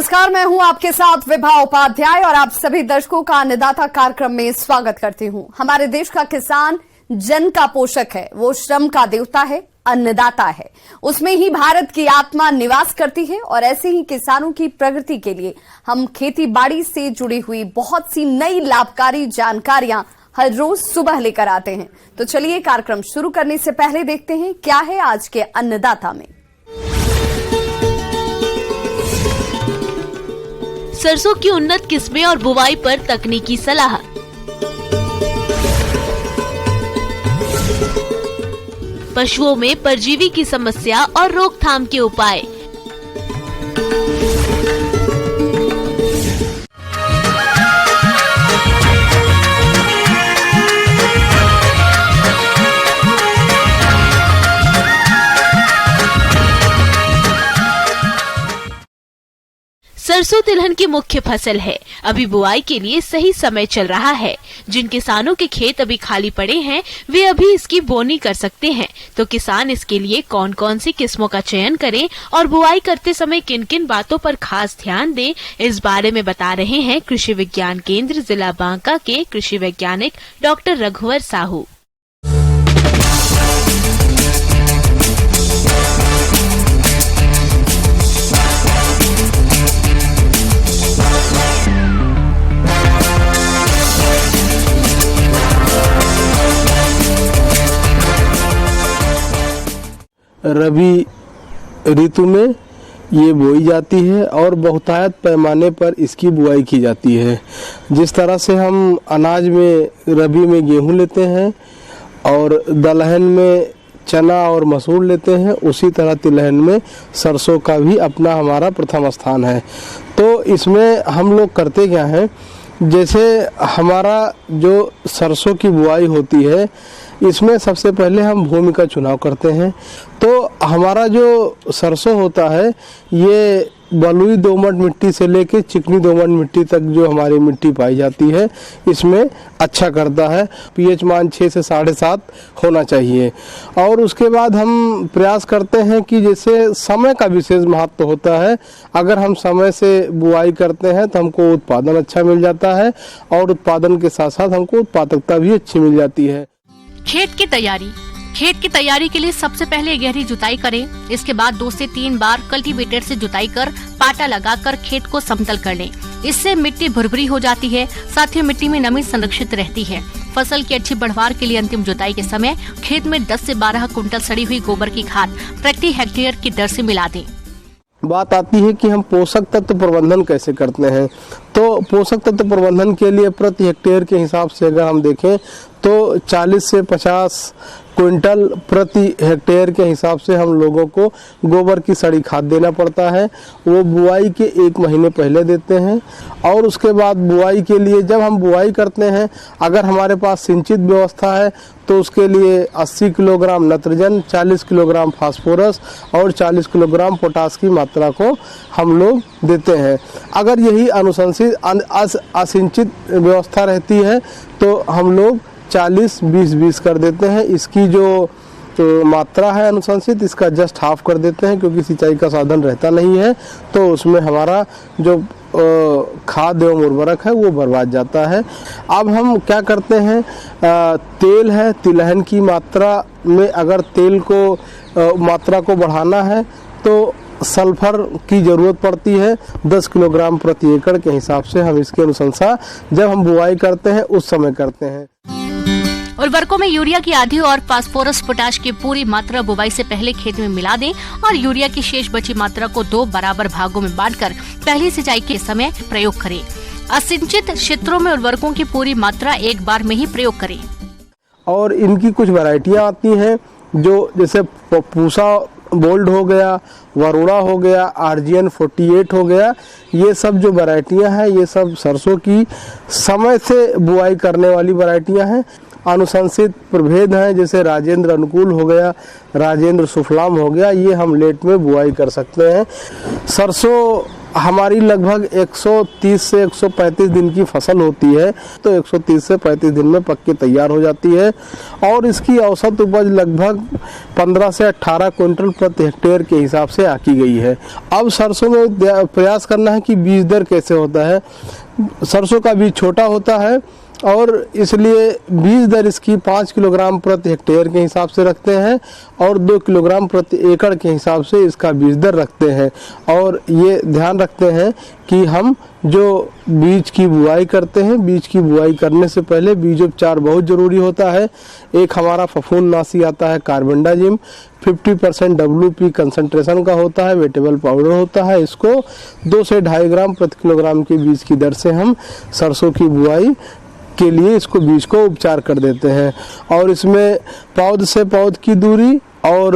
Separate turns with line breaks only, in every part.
नमस्कार, मैं हूं आपके साथ विभा उपाध्याय और आप सभी दर्शकों का अन्नदाता कार्यक्रम में स्वागत करती हूं। हमारे देश का किसान जन का पोषक है, वो श्रम का देवता है, अन्नदाता है। उसमें ही भारत की आत्मा निवास करती है और ऐसे ही किसानों की प्रगति के लिए हम खेती बाड़ी से जुड़ी हुई बहुत सी नई लाभकारी जानकारियां हर रोज सुबह लेकर आते हैं। तो चलिए कार्यक्रम शुरू करने से पहले देखते हैं क्या है आज के अन्नदाता में।
सरसों की उन्नत किस्में और बुवाई पर तकनीकी सलाह। पशुओं में परजीवी की समस्या और रोकथाम के उपाय। सरसों तिलहन की मुख्य फसल है। अभी बुआई के लिए सही समय चल रहा है। जिन किसानों के खेत अभी खाली पड़े हैं वे अभी इसकी बोनी कर सकते हैं। तो किसान इसके लिए कौन कौन सी किस्मों का चयन करें और बुआई करते समय किन किन बातों पर खास ध्यान दें, इस बारे में बता रहे हैं कृषि विज्ञान केंद्र जिला बांका के कृषि वैज्ञानिक डॉक्टर रघुवर साहू।
रबी ऋतु में ये बोई जाती है और बहुतायत पैमाने पर इसकी बुआई की जाती है। जिस तरह से हम अनाज में रबी में गेहूं लेते हैं और दलहन में चना और मसूर लेते हैं, उसी तरह तिलहन में सरसों का भी अपना हमारा प्रथम स्थान है। तो इसमें हम लोग करते क्या हैं, जैसे हमारा जो सरसों की बुआई होती है इसमें सबसे पहले हम भूमि का चुनाव करते हैं। तो हमारा जो सरसों होता है ये बलुई दोमट मिट्टी से लेकर चिकनी दोमट मिट्टी तक जो हमारी मिट्टी पाई जाती है इसमें अच्छा करता है। पीएच मान 6 से 7.5 होना चाहिए। और उसके बाद हम प्रयास करते हैं कि जैसे समय का विशेष महत्व होता है। अगर हम समय से बुआई करते हैं तो हमको उत्पादन अच्छा मिल जाता है और उत्पादन के साथ साथ हमको उत्पादकता भी अच्छी मिल जाती है।
खेत की तैयारी के लिए सबसे पहले गहरी जुताई करें। इसके बाद 2 से 3 बार कल्टीवेटर से जुताई कर पाटा लगाकर खेत को समतल कर लें। इससे मिट्टी भुरभुरी हो जाती है, साथ ही मिट्टी में नमी संरक्षित रहती है। फसल की अच्छी बढ़वार के लिए अंतिम जुताई के समय खेत में 10 से 12 कुंटल सड़ी हुई गोबर की खाद प्रति हेक्टेयर की दर से मिला दें।
बात आती है कि हम पोषक तत्व प्रबंधन कैसे करते हैं। तो पोषक तत्व प्रबंधन के लिए प्रति हेक्टेयर के हिसाब से अगर हम देखें तो 40 से 50 क्विंटल प्रति हेक्टेयर के हिसाब से हम लोगों को गोबर की सड़ी खाद देना पड़ता है। वो बुआई के 1 महीने पहले देते हैं। और उसके बाद बुआई के लिए जब हम बुआई करते हैं, अगर हमारे पास सिंचित व्यवस्था है तो उसके लिए 80 किलोग्राम नत्रजन, 40 किलोग्राम फास्फोरस और 40 किलोग्राम पोटास की मात्रा को हम लोग देते हैं। अगर यही अनुशंसित असिंचित व्यवस्था रहती है तो हम लोग 40-20-20 कर देते हैं। इसकी जो मात्रा है अनुशंसित, इसका जस्ट हाफ कर देते हैं, क्योंकि सिंचाई का साधन रहता नहीं है तो उसमें हमारा जो खाद एवं उर्वरक है वो बर्बाद जाता है। अब हम क्या करते हैं, तेल है, तिलहन की मात्रा में अगर तेल को मात्रा को बढ़ाना है तो सल्फर की जरूरत पड़ती है 10 किलोग्राम प्रति एकड़ के हिसाब से। हम इसकी अनुशंसा जब हम बुआई करते हैं उस समय करते हैं।
उर्वरकों में यूरिया की आधी और फास्फोरस पोटाश की पूरी मात्रा बुवाई से पहले खेत में मिला दें और यूरिया की शेष बची मात्रा को 2 बराबर भागों में बांटकर पहली सिंचाई के समय प्रयोग करें। असिंचित क्षेत्रों में उर्वरकों की पूरी मात्रा एक बार में ही प्रयोग करें। और
इनकी कुछ वैरायटियां आती हैं, जो जैसे पूसा बोल्ड हो गया, वरुणा हो गया, आरजीएन 48 हो गया, ये सब जो वैरायटियां हैं ये सब सरसों की समय से बुआई करने वाली वैरायटियां हैं। अनुशंसित प्रभेद हैं, जैसे राजेंद्र अनुकूल हो गया, राजेंद्र सुफलाम हो गया, ये हम लेट में बुआई कर सकते हैं। सरसों हमारी लगभग 130 से 135 दिन की फसल होती है, तो 130 से 35 दिन में पक के तैयार हो जाती है और इसकी औसत उपज लगभग 15 से 18 क्विंटल प्रति हेक्टेयर के हिसाब से आकी गई है। अब सरसों में प्रयास करना है कि बीज दर कैसे होता है। सरसों का बीज छोटा होता है और इसलिए बीज दर इसकी 5 किलोग्राम प्रति हेक्टेयर के हिसाब से रखते हैं और 2 किलोग्राम प्रति एकड़ के हिसाब से इसका बीज दर रखते हैं। और ये ध्यान रखते हैं कि हम जो बीज की बुआई करते हैं, बीज की बुआई करने से पहले बीजोपचार बहुत ज़रूरी होता है। एक हमारा फफूंदनाशी आता है कार्बेंडाजिम, 50% WP कंसंट्रेशन का होता है, वेटेबल पाउडर होता है। इसको 2 से 2.5 ग्राम प्रति किलोग्राम की बीज की दर से हम सरसों की बुआई के लिए इसको बीज को उपचार कर देते हैं। और इसमें पौध से पौध की दूरी और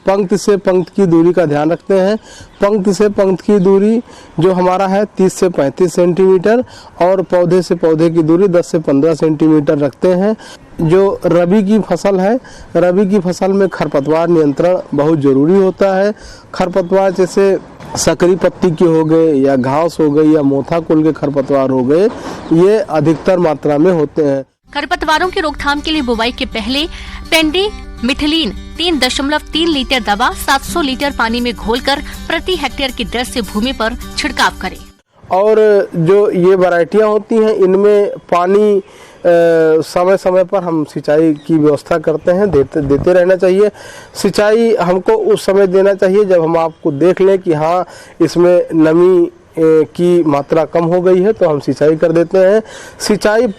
पंक्ति से पंक्ति की दूरी का ध्यान रखते हैं। पंक्ति से पंक्ति की दूरी जो हमारा है 30 से 35 सेंटीमीटर और पौधे से पौधे की दूरी 10 से 15 सेंटीमीटर रखते हैं। जो रबी की फसल है, रबी की फसल में खरपतवार नियंत्रण बहुत ज़रूरी होता है। खरपतवार जैसे सकरी पत्ती के हो गए या घास हो गई या मोथा कुल के खरपतवार हो गए, ये अधिकतर मात्रा में होते हैं।
खरपतवारों की रोकथाम के लिए बुवाई के पहले पेंडिमिथलिन 3.3 लीटर दवा 700 लीटर पानी में घोलकर प्रति हेक्टेयर की दर से भूमि पर छिड़काव करें।
और जो ये वैरायटियां होती हैं, इनमें पानी समय समय पर हम सिंचाई की व्यवस्था करते हैं, देते रहना चाहिए। सिंचाई हमको उस समय देना चाहिए जब हम आपको देख लें कि हाँ इसमें नमी की मात्रा कम हो गई है, तो हम सिंचाई कर देते हैं। सिंचाई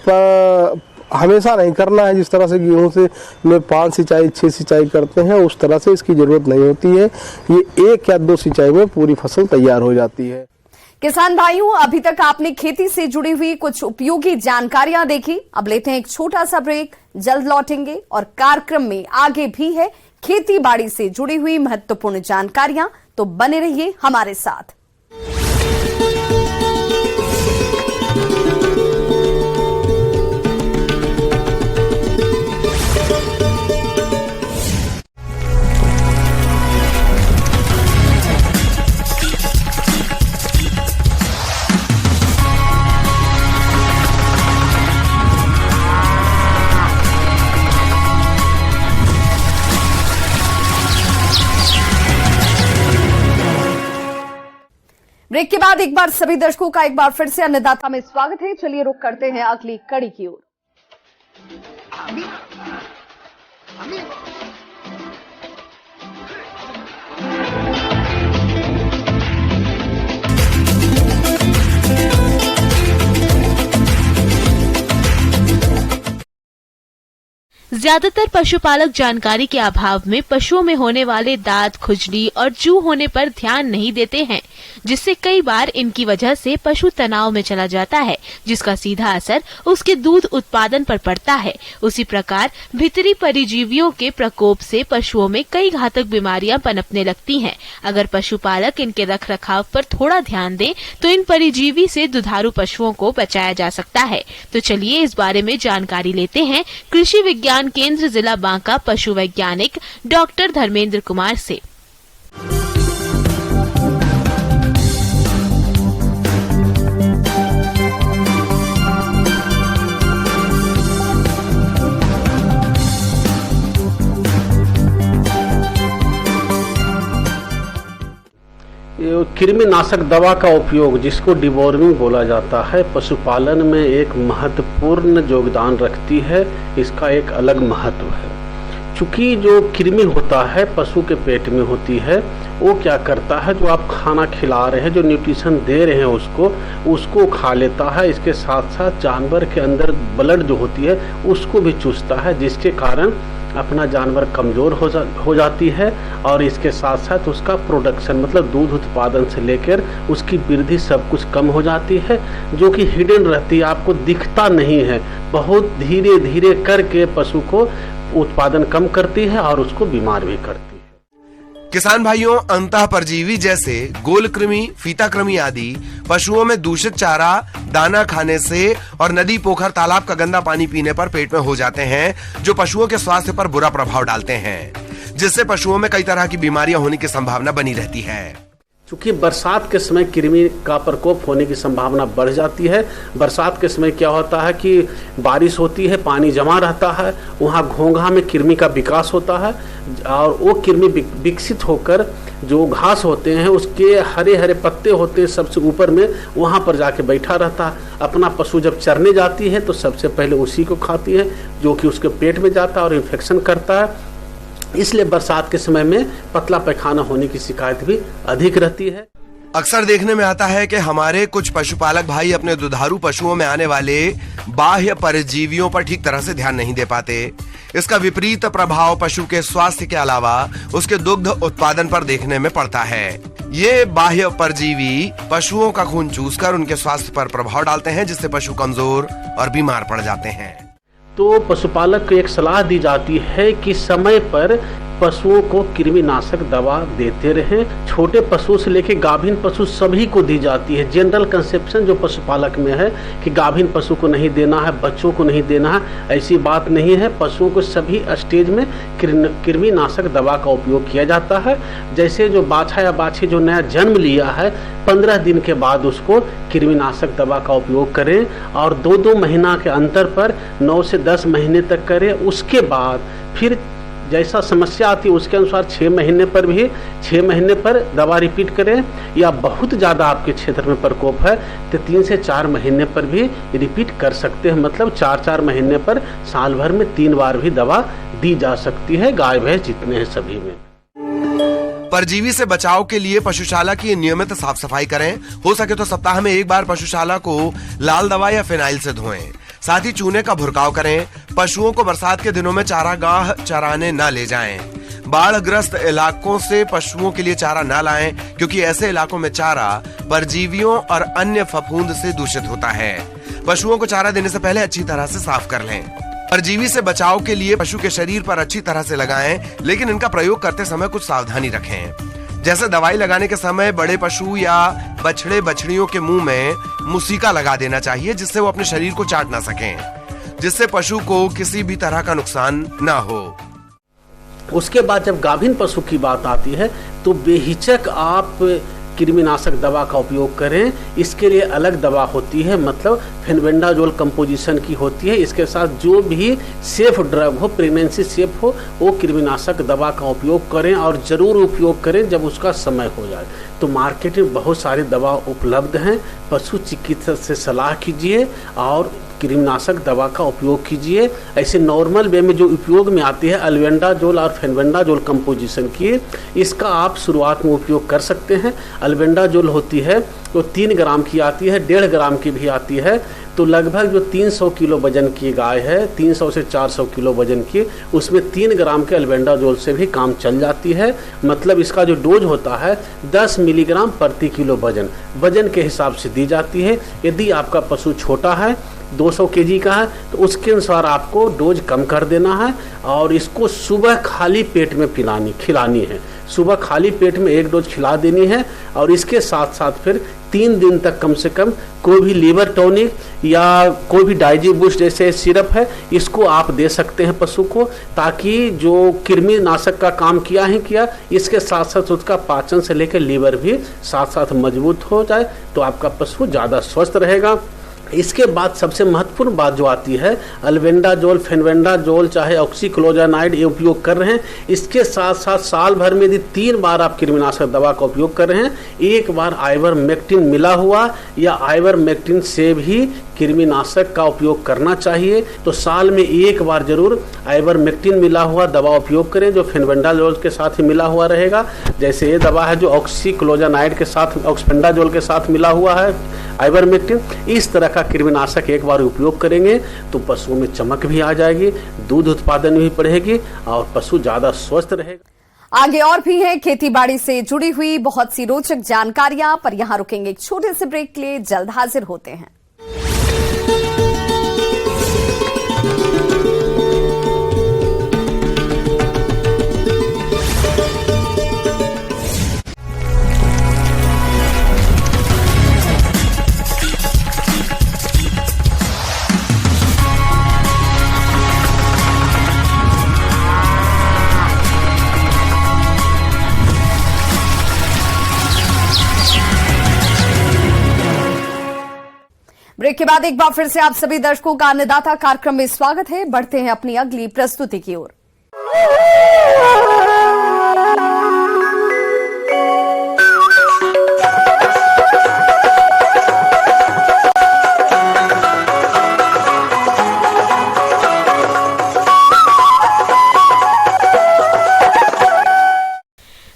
हमेशा नहीं करना है। जिस तरह से गेहूं से में 5 सिंचाई 6 सिंचाई करते हैं, उस तरह से इसकी ज़रूरत नहीं होती है। ये 1 या 2 सिंचाई में पूरी फसल तैयार हो जाती है।
किसान भाइयों, अभी तक आपने खेती से जुड़ी हुई कुछ उपयोगी जानकारियां देखी। अब लेते हैं एक छोटा सा ब्रेक, जल्द लौटेंगे और कार्यक्रम में आगे भी है खेती बाड़ी से जुड़ी हुई महत्वपूर्ण जानकारियां, तो बने रहिए हमारे साथ। ब्रेक के बाद एक बार सभी दर्शकों का एक बार फिर से अन्नदाता में स्वागत है। चलिए रुक करते हैं अगली कड़ी की ओर।
ज्यादातर पशुपालक जानकारी के अभाव में पशुओं में होने वाले दाद, खुजली और जू होने पर ध्यान नहीं देते हैं, जिससे कई बार इनकी वजह से पशु तनाव में चला जाता है, जिसका सीधा असर उसके दूध उत्पादन पर पड़ता है। उसी प्रकार भीतरी परिजीवियों के प्रकोप से पशुओं में कई घातक बीमारियां पनपने लगती हैं। अगर पशुपालक इनके रखरखाव पर थोड़ा ध्यान दें तो इन परिजीवी से दुधारू पशुओं को बचाया जा सकता है। तो चलिए इस बारे में जानकारी लेते हैं कृषि विज्ञान केंद्र जिला बांका पशु वैज्ञानिक डॉक्टर धर्मेंद्र कुमार से।
कृमिनाशक दवा का उपयोग, जिसको डिवॉर्मिंग बोला जाता है, पशुपालन में एक महत्वपूर्ण योगदान रखती है। इसका एक अलग महत्व है। चूंकि जो कृमि होता है पशु के पेट में होती है, वो क्या करता है, जो आप खाना खिला रहे हैं, जो न्यूट्रिशन दे रहे हैं उसको खा लेता है। इसके साथ साथ जानवर के अंदर ब्लड जो होती है उसको भी चूसता है, जिसके कारण अपना जानवर कमज़ोर हो जाती है। और इसके साथ साथ उसका प्रोडक्शन मतलब दूध उत्पादन से लेकर उसकी वृद्धि सब कुछ कम हो जाती है, जो कि हिडन रहती है, आपको दिखता नहीं है। बहुत धीरे धीरे करके पशु को उत्पादन कम करती है और उसको बीमार भी करती है।
किसान भाइयों, अंतः परजीवी जैसे गोलकृमि, फीताकृमि आदि पशुओं में दूषित चारा, दाना खाने से और नदी, पोखर, तालाब का गंदा पानी पीने पर पेट में हो जाते हैं, जो पशुओं के स्वास्थ्य पर बुरा प्रभाव डालते हैं, जिससे पशुओं में कई तरह की बीमारियां होने की संभावना बनी रहती है।
क्योंकि बरसात के समय कृमि का प्रकोप होने की संभावना बढ़ जाती है। बरसात के समय क्या होता है कि बारिश होती है, पानी जमा रहता है, वहाँ घोंघा में कृमि का विकास होता है और वो कृमि विकसित होकर जो घास होते हैं उसके हरे हरे पत्ते होते हैं सबसे ऊपर में, वहाँ पर जाके बैठा रहता है। अपना पशु जब चरने जाती है तो सबसे पहले उसी को खाती है, जो कि उसके पेट में जाता है और इन्फेक्शन करता है। इसलिए बरसात के समय में पतला पैखाना होने की शिकायत भी अधिक रहती है।
अक्सर देखने में आता है कि हमारे कुछ पशुपालक भाई अपने दुधारू पशुओं में आने वाले बाह्य परजीवियों पर ठीक तरह से ध्यान नहीं दे पाते। इसका विपरीत प्रभाव पशु के स्वास्थ्य के अलावा उसके दुग्ध उत्पादन पर देखने में पड़ता है। ये बाह्य परजीवी पशुओं का खून चूसकर उनके स्वास्थ्य पर प्रभाव डालते हैं, जिससे पशु कमजोर और बीमार पड़ जाते हैं।
तो पशुपालक को एक सलाह दी जाती है कि समय पर पशुओं को कृमिनाशक दवा देते रहें। छोटे पशु से लेकर गाभिन पशु सभी को दी जाती है। जनरल कंसेप्शन जो पशुपालक में है कि गाभिन पशु को नहीं देना है, बच्चों को नहीं देना है, ऐसी बात नहीं है। पशुओं को सभी स्टेज में कृमिनाशक दवा का उपयोग किया जाता है। जैसे जो बाछा या बाछी जो नया जन्म लिया है, 15 दिन के बाद उसको कृमिनाशक दवा का उपयोग करें और 2-2 महीना के अंतर पर 9 से 10 महीने तक करें। उसके बाद फिर जैसा समस्या आती है उसके अनुसार 6 महीने पर दवा रिपीट करें, या बहुत ज़्यादा आपके क्षेत्र में प्रकोप है तो 3 से 4 महीने पर भी रिपीट कर सकते हैं। मतलब 4-4 महीने पर साल भर में 3 बार भी दवा दी जा सकती है, गाय भैंस जितने हैं सभी में।
परजीवी से बचाव के लिए पशुशाला की नियमित साफ सफाई करें। हो सके तो सप्ताह में 1 बार पशुशाला को लाल दवा या फिनाइल से धोएं। साथ ही चूने का भुरकाव करें। पशुओं को बरसात के दिनों में चारागाह चराने न ले जाएं। बाढ़ग्रस्त इलाकों से पशुओं के लिए चारा न लाएं, क्योंकि ऐसे इलाकों में चारा परजीवियों और अन्य फफूंद से दूषित होता है। पशुओं को चारा देने से पहले अच्छी तरह से साफ कर लें। परजीवी से बचाव के लिए पशु के शरीर पर अच्छी तरह से लगाएं, लेकिन इनका प्रयोग करते समय कुछ सावधानी रखें। जैसे दवाई लगाने के समय बड़े पशु या बछड़े बछड़ियों के मुंह में मुसीका लगा देना चाहिए, जिससे वो अपने शरीर को चाट ना सकें, जिससे पशु को किसी भी तरह का नुकसान ना हो।
उसके बाद जब गाभिन पशु की बात आती है तो बेहिचक आप कृमिनाशक दवा का उपयोग करें। इसके लिए अलग दवा होती है, मतलब फेनबेंडाजोल कंपोजिशन की होती है। इसके साथ जो भी सेफ ड्रग हो, प्रेगनेंसी सेफ हो, वो कृमिनाशक दवा का उपयोग करें और ज़रूर उपयोग करें जब उसका समय हो जाए। तो मार्केट में बहुत सारी दवा उपलब्ध हैं। पशु चिकित्सक से सलाह कीजिए और कृमिनाशक दवा का उपयोग कीजिए। ऐसे नॉर्मल वे में जो उपयोग में आती है अल्बेंडाजोल और फेनबेंडाजोल कंपोजिशन की, इसका आप शुरुआत में उपयोग कर सकते हैं। अल्बेंडाजोल होती है तो 3 ग्राम की आती है, 1.5 ग्राम की भी आती है। तो लगभग जो 300 किलो वजन की गाय है, 300 से 400 किलो वजन की, उसमें 3 ग्राम के अल्बेंडाजोल से भी काम चल जाती है। मतलब इसका जो डोज होता है 10 मिलीग्राम प्रति किलो वजन के हिसाब से दी जाती है। यदि आपका पशु छोटा है, 200 केजी का है, तो उसके अनुसार आपको डोज कम कर देना है और इसको सुबह खाली पेट में खिलानी है। सुबह खाली पेट में 1 डोज खिला देनी है और इसके साथ साथ फिर 3 दिन तक कम से कम कोई भी लीवर टॉनिक या कोई भी डाइजी बूस्ट जैसे सिरप है, इसको आप दे सकते हैं पशु को, ताकि जो कृमिनाशक का काम किया, इसके साथ साथ उसका पाचन से लेकर लीवर भी साथ साथ मजबूत हो जाए, तो आपका पशु ज़्यादा स्वस्थ रहेगा। इसके बाद सबसे महत्वपूर्ण बात जो आती है, अल्बेंडाजोल, फेनबेंडाजोल चाहे ऑक्सीक्लोजानाइड ये उपयोग कर रहे हैं, इसके साथ साथ साल भर में यदि 3 बार आप कृमिनाशक दवा का उपयोग कर रहे हैं, 1 बार आइवरमेक्टिन मिला हुआ या आइवरमेक्टिन से भी कृमिनाशक का उपयोग करना चाहिए। तो साल में 1 बार जरूर आइवरमेक्टिन मिला हुआ दवा उपयोग करें, जो फेनबेंडाजोल के साथ ही मिला हुआ रहेगा। जैसे ये दवा है जो ऑक्सीक्लोजानाइड के साथ, ऑक्सपेंडाजोल के साथ मिला हुआ है आइवरमेक्टिन, इस तरह का कृमिनाशक 1 बार उपयोग करेंगे तो पशुओं में चमक भी आ जाएगी, दूध उत्पादन भी बढ़ेगी और पशु ज्यादा स्वस्थ रहेगा।
आगे और भी है खेती बाड़ी से जुड़ी हुई बहुत सी रोचक जानकारियां, पर यहां रुकेंगे एक छोटे से ब्रेक के लिए, जल्द हाजिर होते हैं। ब्रेक के बाद एक बार फिर से आप सभी दर्शकों का अन्नदाता कार्यक्रम में स्वागत है। बढ़ते हैं अपनी अगली प्रस्तुति की ओर।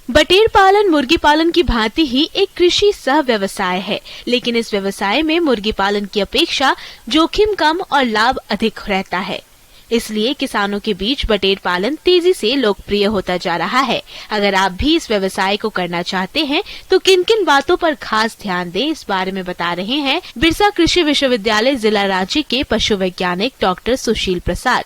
बटेर पालन मुर्गी पालन की भांति ही एक कृषि सह व्यवसाय है, लेकिन इस व्यवसाय में मुर्गी पालन की अपेक्षा जोखिम कम और लाभ अधिक रहता है। इसलिए किसानों के बीच बटेर पालन तेजी से लोकप्रिय होता जा रहा है। अगर आप भी इस व्यवसाय को करना चाहते हैं तो किन किन बातों पर खास ध्यान दें, इस बारे में बता रहे हैं बिरसा कृषि विश्वविद्यालय जिला रांची के पशु वैज्ञानिक डॉक्टर सुशील प्रसाद।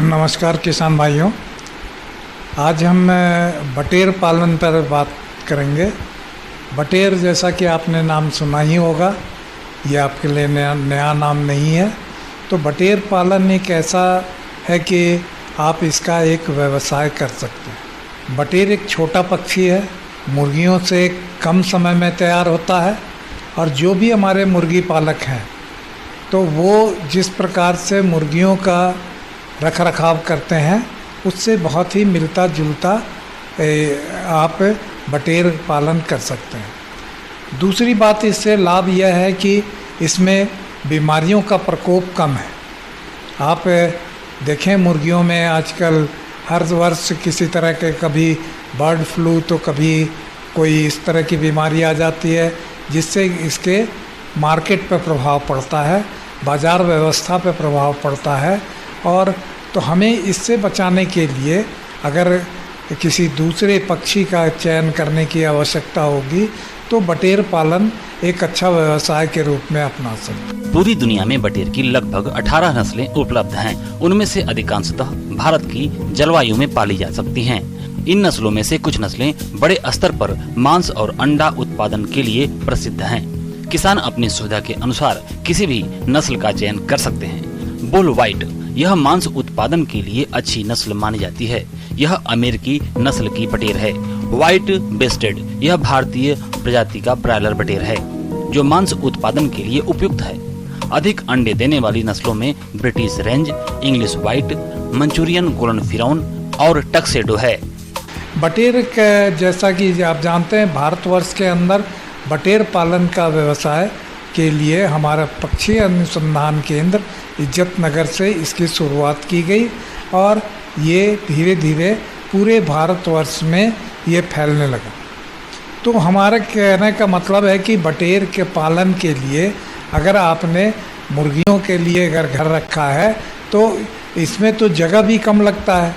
नमस्कार किसान भाइयों, आज हम बटेर पालन पर बात करेंगे। बटेर जैसा कि आपने नाम सुना ही होगा, ये आपके लिए नया नाम नहीं है। तो बटेर पालन एक ऐसा है कि आप इसका एक व्यवसाय कर सकते हैं। बटेर एक छोटा पक्षी है, मुर्गियों से कम समय में तैयार होता है और जो भी हमारे मुर्गी पालक हैं तो वो जिस प्रकार से मुर्गियों का रख रखाव करते हैं उससे बहुत ही मिलता जुलता आप बटेर पालन कर सकते हैं। दूसरी बात, इससे लाभ यह है कि इसमें बीमारियों का प्रकोप कम है। आप देखें मुर्गियों में आजकल हर वर्ष किसी तरह के, कभी बर्ड फ्लू तो कभी कोई इस तरह की बीमारी आ जाती है जिससे इसके मार्केट पर प्रभाव पड़ता है, बाज़ार व्यवस्था पर प्रभाव पड़ता है। और तो हमें इससे बचाने के लिए अगर किसी दूसरे पक्षी का चयन करने की आवश्यकता होगी तो बटेर पालन एक अच्छा व्यवसाय के रूप में अपना सकते हैं।
पूरी दुनिया में बटेर की लगभग 18 नस्लें उपलब्ध हैं। उनमें से अधिकांशतः भारत की जलवायु में पाली जा सकती हैं। इन नस्लों में से कुछ नस्लें बड़े स्तर पर मांस और अंडा उत्पादन के लिए प्रसिद्ध हैं। किसान अपनी सुविधा के अनुसार किसी भी नस्ल का चयन कर सकते हैं। बुल व्हाइट यह मांस उत्पादन के लिए अच्छी नस्ल मानी जाती है। यह अमेरिकी नस्ल की बटेर है। व्हाइट बेस्टेड यह भारतीय प्रजाति का ब्रायलर बटेर है जो मांस उत्पादन के लिए उपयुक्त है। अधिक अंडे देने वाली नस्लों में British range, English white, Manchurian golden फिरौन और टक्सेडो है।
बटेर जैसा कि आप जानते हैं, भारतवर्ष के अंदर बटेर पालन का व्यवसाय के लिए हमारा पक्षी अनुसंधान केंद्र इज्जत नगर से इसकी शुरुआत की गई और ये धीरे धीरे पूरे भारतवर्ष में ये फैलने लगा। तो हमारा कहने का मतलब है कि बटेर के पालन के लिए अगर आपने मुर्गियों के लिए अगर घर रखा है तो इसमें तो जगह भी कम लगता है।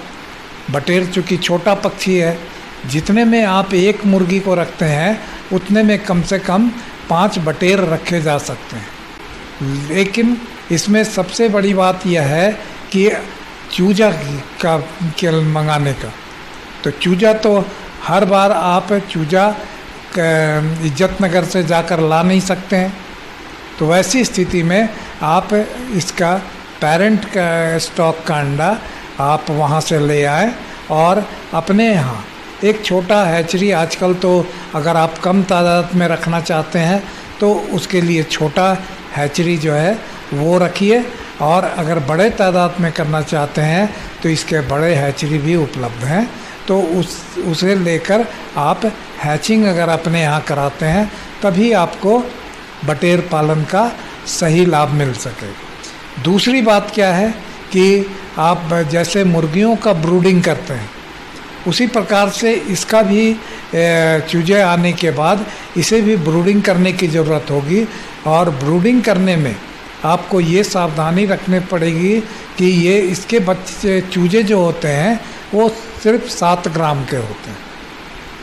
बटेर चूँकि छोटा पक्षी है, जितने में आप एक मुर्गी को रखते हैं उतने में कम से कम 5 बटेर रखे जा सकते हैं। लेकिन इसमें सबसे बड़ी बात यह है कि चूजा का मंगाने का, तो चूजा तो हर बार आप चूजा इज्जत नगर से जाकर ला नहीं सकते हैं। तो वैसी स्थिति में आप इसका पेरेंट का स्टॉक का अंडा आप वहाँ से ले आए और अपने यहाँ एक छोटा हैचरी, आजकल तो अगर आप कम तादाद में रखना चाहते हैं तो उसके लिए छोटा हैचरी जो है वो रखिए, और अगर बड़े तादाद में करना चाहते हैं तो इसके बड़े हैचरी भी उपलब्ध हैं। तो उसे लेकर आप हैचिंग अगर अपने यहाँ कराते हैं तभी आपको बटेर पालन का सही लाभ मिल सकेगा। दूसरी बात क्या है कि आप जैसे मुर्गियों का ब्रूडिंग करते हैं उसी प्रकार से इसका भी चूजे आने के बाद इसे भी ब्रूडिंग करने की ज़रूरत होगी। और ब्रूडिंग करने में आपको ये सावधानी रखनी पड़ेगी कि ये इसके बच्चे चूजे जो होते हैं वो सिर्फ 7 ग्राम के होते हैं,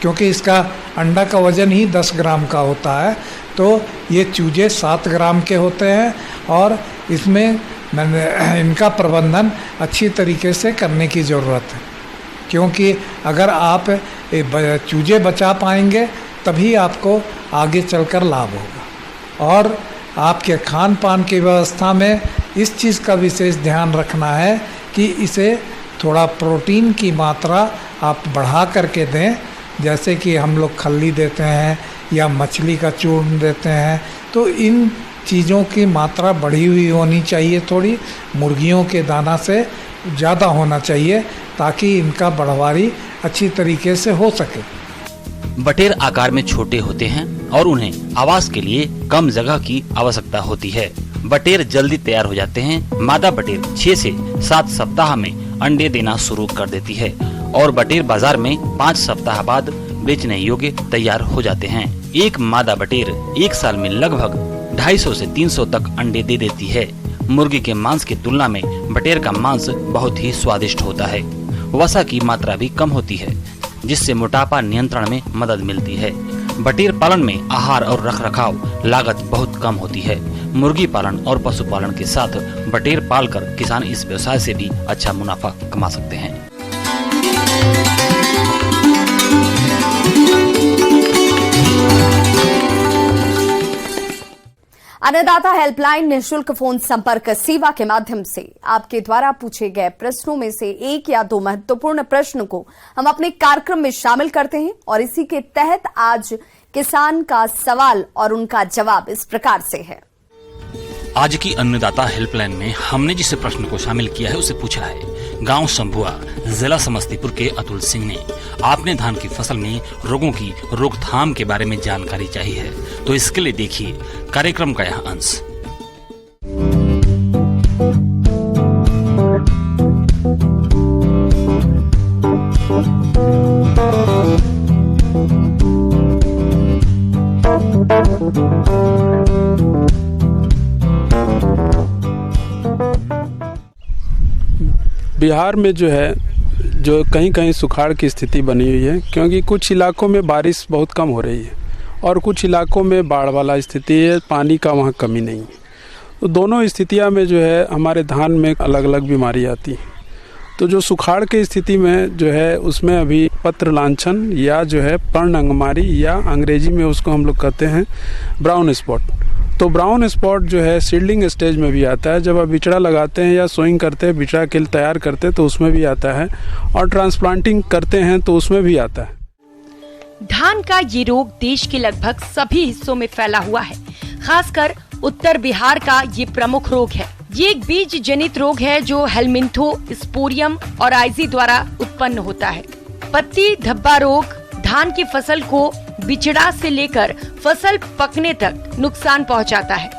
क्योंकि इसका अंडा का वज़न ही 10 ग्राम का होता है। तो ये चूजे 7 ग्राम के होते हैं और इसमें इनका प्रबंधन अच्छी तरीके से करने की ज़रूरत है, क्योंकि अगर आप चूजे बचा पाएंगे तभी आपको आगे चलकर लाभ होगा। और आपके खान पान की व्यवस्था में इस चीज़ का विशेष ध्यान रखना है कि इसे थोड़ा प्रोटीन की मात्रा आप बढ़ा करके दें। जैसे कि हम लोग खल्ली देते हैं या मछली का चूर्ण देते हैं, तो इन चीज़ों की मात्रा बढ़ी हुई होनी चाहिए, थोड़ी मुर्गियों के दाना से ज़्यादा होना चाहिए ताकि इनका बढ़वारी अच्छी तरीके से हो सके।
बटेर आकार में छोटे होते हैं और उन्हें आवास के लिए कम जगह की आवश्यकता होती है। बटेर जल्दी तैयार हो जाते हैं। मादा बटेर 6 से 7 सप्ताह में अंडे देना शुरू कर देती है और बटेर बाजार में 5 सप्ताह बाद बेचने योग्य तैयार हो जाते हैं। एक मादा बटेर 1 साल में लगभग 250 से 300 तक अंडे दे देती है। मुर्गी के मांस की तुलना में बटेर का मांस बहुत ही स्वादिष्ट होता है। वसा की मात्रा भी कम होती है, जिससे मोटापा नियंत्रण में मदद मिलती है। बटेर पालन में आहार और रखरखाव लागत बहुत कम होती है। मुर्गी पालन और पशुपालन के साथ बटेर पालकर किसान इस व्यवसाय से भी अच्छा मुनाफा कमा सकते हैं।
अन्नदाता हेल्पलाइन निःशुल्क फोन संपर्क सेवा के माध्यम से आपके द्वारा पूछे गए प्रश्नों में से 1 या 2 महत्वपूर्ण प्रश्न को हम अपने कार्यक्रम में शामिल करते हैं और इसी के तहत आज किसान का सवाल और उनका जवाब इस प्रकार से है।
आज की अन्नदाता हेल्पलाइन में हमने जिस प्रश्न को शामिल किया है उसे पूछा है गांव शंभुआ, जिला समस्तीपुर के अतुल सिंह ने। आपने धान की फसल में रोगों की रोकथाम के बारे में जानकारी चाहिए है, तो इसके लिए देखिए कार्यक्रम का यह अंश।
बिहार में जो है जो कहीं कहीं सुखाड़ की स्थिति बनी हुई है, क्योंकि कुछ इलाकों में बारिश बहुत कम हो रही है और कुछ इलाकों में बाढ़ वाला स्थिति है, पानी का वहाँ कमी नहीं है। तो दोनों स्थितियाँ में जो है हमारे धान में अलग अलग बीमारी आती है। तो जो सुखाड़ की स्थिति में जो है उसमें अभी पत्र लांछन या जो है पर्ण अंगमारी या अंग्रेजी में उसको हम लोग कहते हैं ब्राउन स्पॉट। तो ब्राउन स्पॉट जो है सीडलिंग स्टेज में भी आता है, जब आप बिचड़ा लगाते हैं या सोइंग करते हैं, बिचड़ा के लिए तैयार करते हैं तो उसमें भी आता है, और ट्रांसप्लांटिंग करते हैं तो उसमें भी आता है।
धान का ये रोग देश के लगभग सभी हिस्सों में फैला हुआ है। खासकर उत्तर बिहार का ये प्रमुख रोग है। ये एक बीज जनित रोग है जो हेलमिंथो स्पोरियम और आइजी द्वारा उत्पन्न होता है। पत्ती धब्बा रोग धान की फसल को बिचड़ा से लेकर फसल पकने तक नुकसान पहुंचाता है।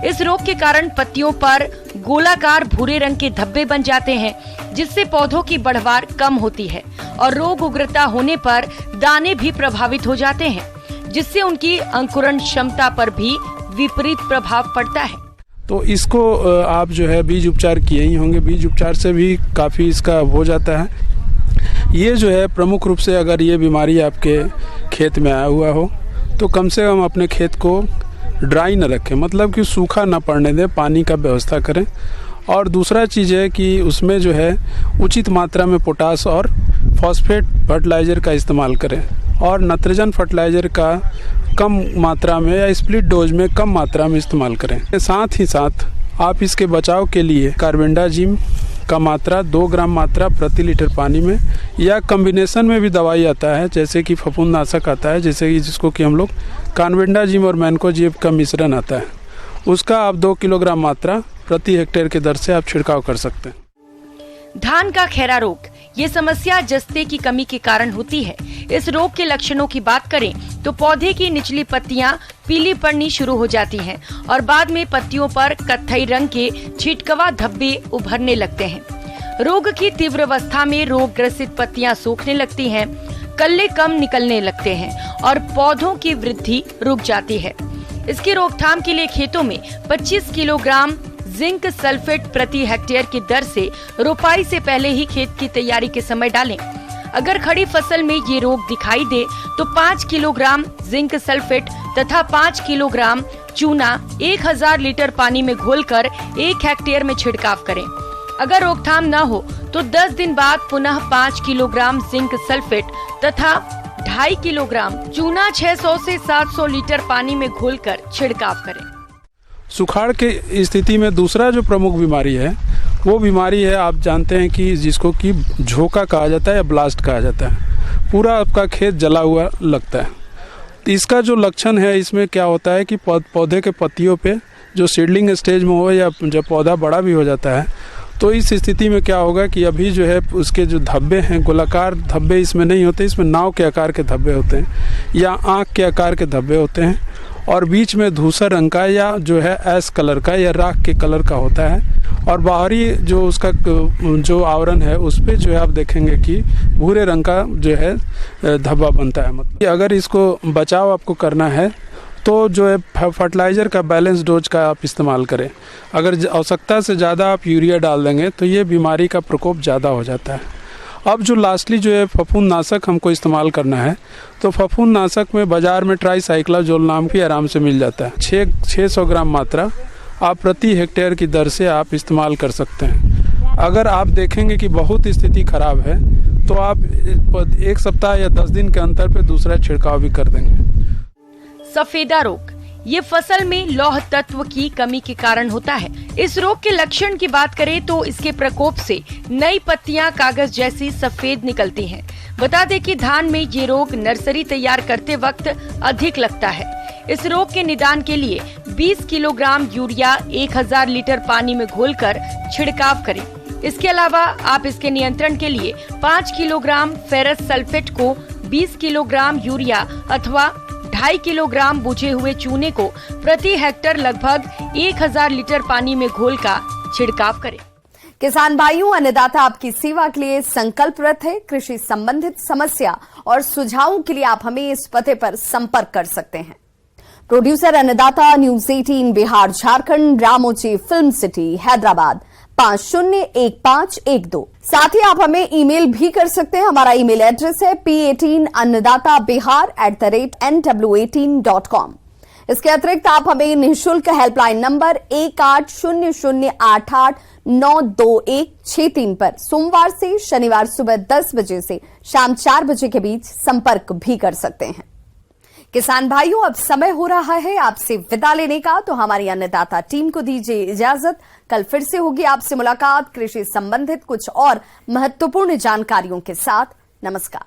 इस रोग के कारण पत्तियों पर गोलाकार भूरे रंग के धब्बे बन जाते हैं, जिससे पौधों की बढ़वार कम होती है और रोग उग्रता होने पर दाने भी प्रभावित हो जाते हैं, जिससे उनकी अंकुरण क्षमता पर भी विपरीत प्रभाव पड़ता है।
तो इसको आप जो है बीज उपचार किए ही होंगे, बीज उपचार से भी काफ़ी इसका हो जाता है। ये जो है प्रमुख रूप से अगर ये बीमारी आपके खेत में आया हुआ हो तो कम से कम अपने खेत को ड्राई न रखें, मतलब कि सूखा न पड़ने दें, पानी का व्यवस्था करें। और दूसरा चीज़ है कि उसमें जो है उचित मात्रा में पोटास और फॉस्फेट फर्टिलाइज़र का इस्तेमाल करें और नाइट्रोजन फर्टिलाइज़र का कम मात्रा में या स्प्लिट डोज में कम मात्रा में इस्तेमाल करें। साथ ही साथ आप इसके बचाव के लिए कार्बेंडाजिम का मात्रा 2 ग्राम मात्रा प्रति लीटर पानी में, या कॉम्बिनेशन में भी दवाई आता है जैसे कि फफूंदनाशक आता है, जैसे कि जिसको कि हम लोग कार्बेंडाजिम और मैनकोजेब का मिश्रण आता है, उसका आप 2 किलोग्राम मात्रा प्रति हेक्टेयर के दर से आप छिड़काव कर सकते हैं।
धान का खैरा रोग ये समस्या जस्ते की कमी के कारण होती है। इस रोग के लक्षणों की बात करें तो पौधे की निचली पत्तियां पीली पड़नी शुरू हो जाती हैं और बाद में पत्तियों पर कत्थई रंग के छिटकवा धब्बे उभरने लगते हैं। रोग की तीव्र अवस्था में रोग ग्रसित पत्तियां सूखने लगती हैं, कल्ले कम निकलने लगते हैं और पौधों की वृद्धि रुक जाती है। इसकी रोकथाम के लिए खेतों में 25 किलोग्राम जिंक सल्फेट प्रति हेक्टेयर की दर से रोपाई से पहले ही खेत की तैयारी के समय डालें। अगर खड़ी फसल में ये रोग दिखाई दे तो 5 किलोग्राम जिंक सल्फेट तथा 5 किलोग्राम चूना 1000 लीटर पानी में घोलकर 1 हेक्टेयर में छिड़काव करें। अगर रोकथाम न हो तो 10 दिन बाद पुनः 5 किलोग्राम जिंक सल्फेट तथा 2.5 किलोग्राम चूना 600 से 700 लीटर पानी में घोलकर छिड़काव करें।
सुखाड़ की स्थिति में दूसरा जो प्रमुख बीमारी है वो बीमारी है, आप जानते हैं कि जिसको कि झोंका कहा जाता है या ब्लास्ट कहा जाता है। पूरा आपका खेत जला हुआ लगता है। इसका जो लक्षण है, इसमें क्या होता है कि पौधे के पत्तियों पे जो सीडलिंग स्टेज में हो या जब पौधा बड़ा भी हो जाता है, तो इस स्थिति में क्या होगा कि अभी जो है उसके जो धब्बे हैं, गोलाकार धब्बे इसमें नहीं होते, इसमें नाव के आकार के धब्बे होते हैं या आँख के आकार के धब्बे होते हैं और बीच में धूसर रंग का या जो है ऐश कलर का या राख के कलर का होता है और बाहरी जो उसका जो आवरण है उस पे जो है आप देखेंगे कि भूरे रंग का जो है धब्बा बनता है। मतलब अगर इसको बचाव आपको करना है तो जो है फर्टिलाइज़र का बैलेंस डोज का आप इस्तेमाल करें। अगर आवश्यकता से ज़्यादा आप यूरिया डाल देंगे तो ये बीमारी का प्रकोप ज़्यादा हो जाता है। अब जो लास्टली जो है फफूंदनाशक हमको इस्तेमाल करना है, तो फफूंदनाशक में बाज़ार में ट्राईसाइक्लाजोल नाम की आराम से मिल जाता है। 600 ग्राम मात्रा आप प्रति हेक्टेयर की दर से आप इस्तेमाल कर सकते हैं। अगर आप देखेंगे कि बहुत स्थिति खराब है तो आप 1 सप्ताह या 10 दिन के अंतर पे दूसरा छिड़काव भी कर देंगे।
सफेदा रोग ये फसल में लौह तत्व की कमी के कारण होता है। इस रोग के लक्षण की बात करें तो इसके प्रकोप से नई पत्तियां कागज जैसी सफेद निकलती हैं। बता दें कि धान में ये रोग नर्सरी तैयार करते वक्त अधिक लगता है। इस रोग के निदान के लिए 20 किलोग्राम यूरिया 1000 लीटर पानी में घोलकर छिड़काव करें। इसके अलावा आप इसके नियंत्रण के लिए 5 किलोग्राम फेरस सल्फेट को 20 किलोग्राम यूरिया अथवा 2.5 किलोग्राम बुझे हुए चूने को प्रति हेक्टेयर लगभग 1000 लीटर पानी में घोलकर छिड़काव करें।
किसान भाइयों, अन्नदाता आपकी सेवा के लिए संकल्परत है। कृषि संबंधित समस्या और सुझावों के लिए आप हमें इस पते पर संपर्क कर सकते हैं। Producer Annadata, news 18 Bihar Jharkhand, Ramoji film city Hyderabad 501512। साथ ही आप हमें ईमेल भी कर सकते हैं। हमारा ईमेल एड्रेस है p18annadatabihar@nw18.com। इसके अतिरिक्त आप हमें निःशुल्क हेल्पलाइन नंबर 180088922163 पर सोमवार से शनिवार सुबह 10 बजे से शाम 4 बजे के बीच संपर्क भी कर सकते हैं। किसान भाइयों, अब समय हो रहा है आपसे विदा लेने का, तो हमारी अन्नदाता टीम को दीजिए इजाजत। कल फिर से होगी आपसे मुलाकात कृषि संबंधित कुछ और महत्वपूर्ण जानकारियों के साथ। नमस्कार।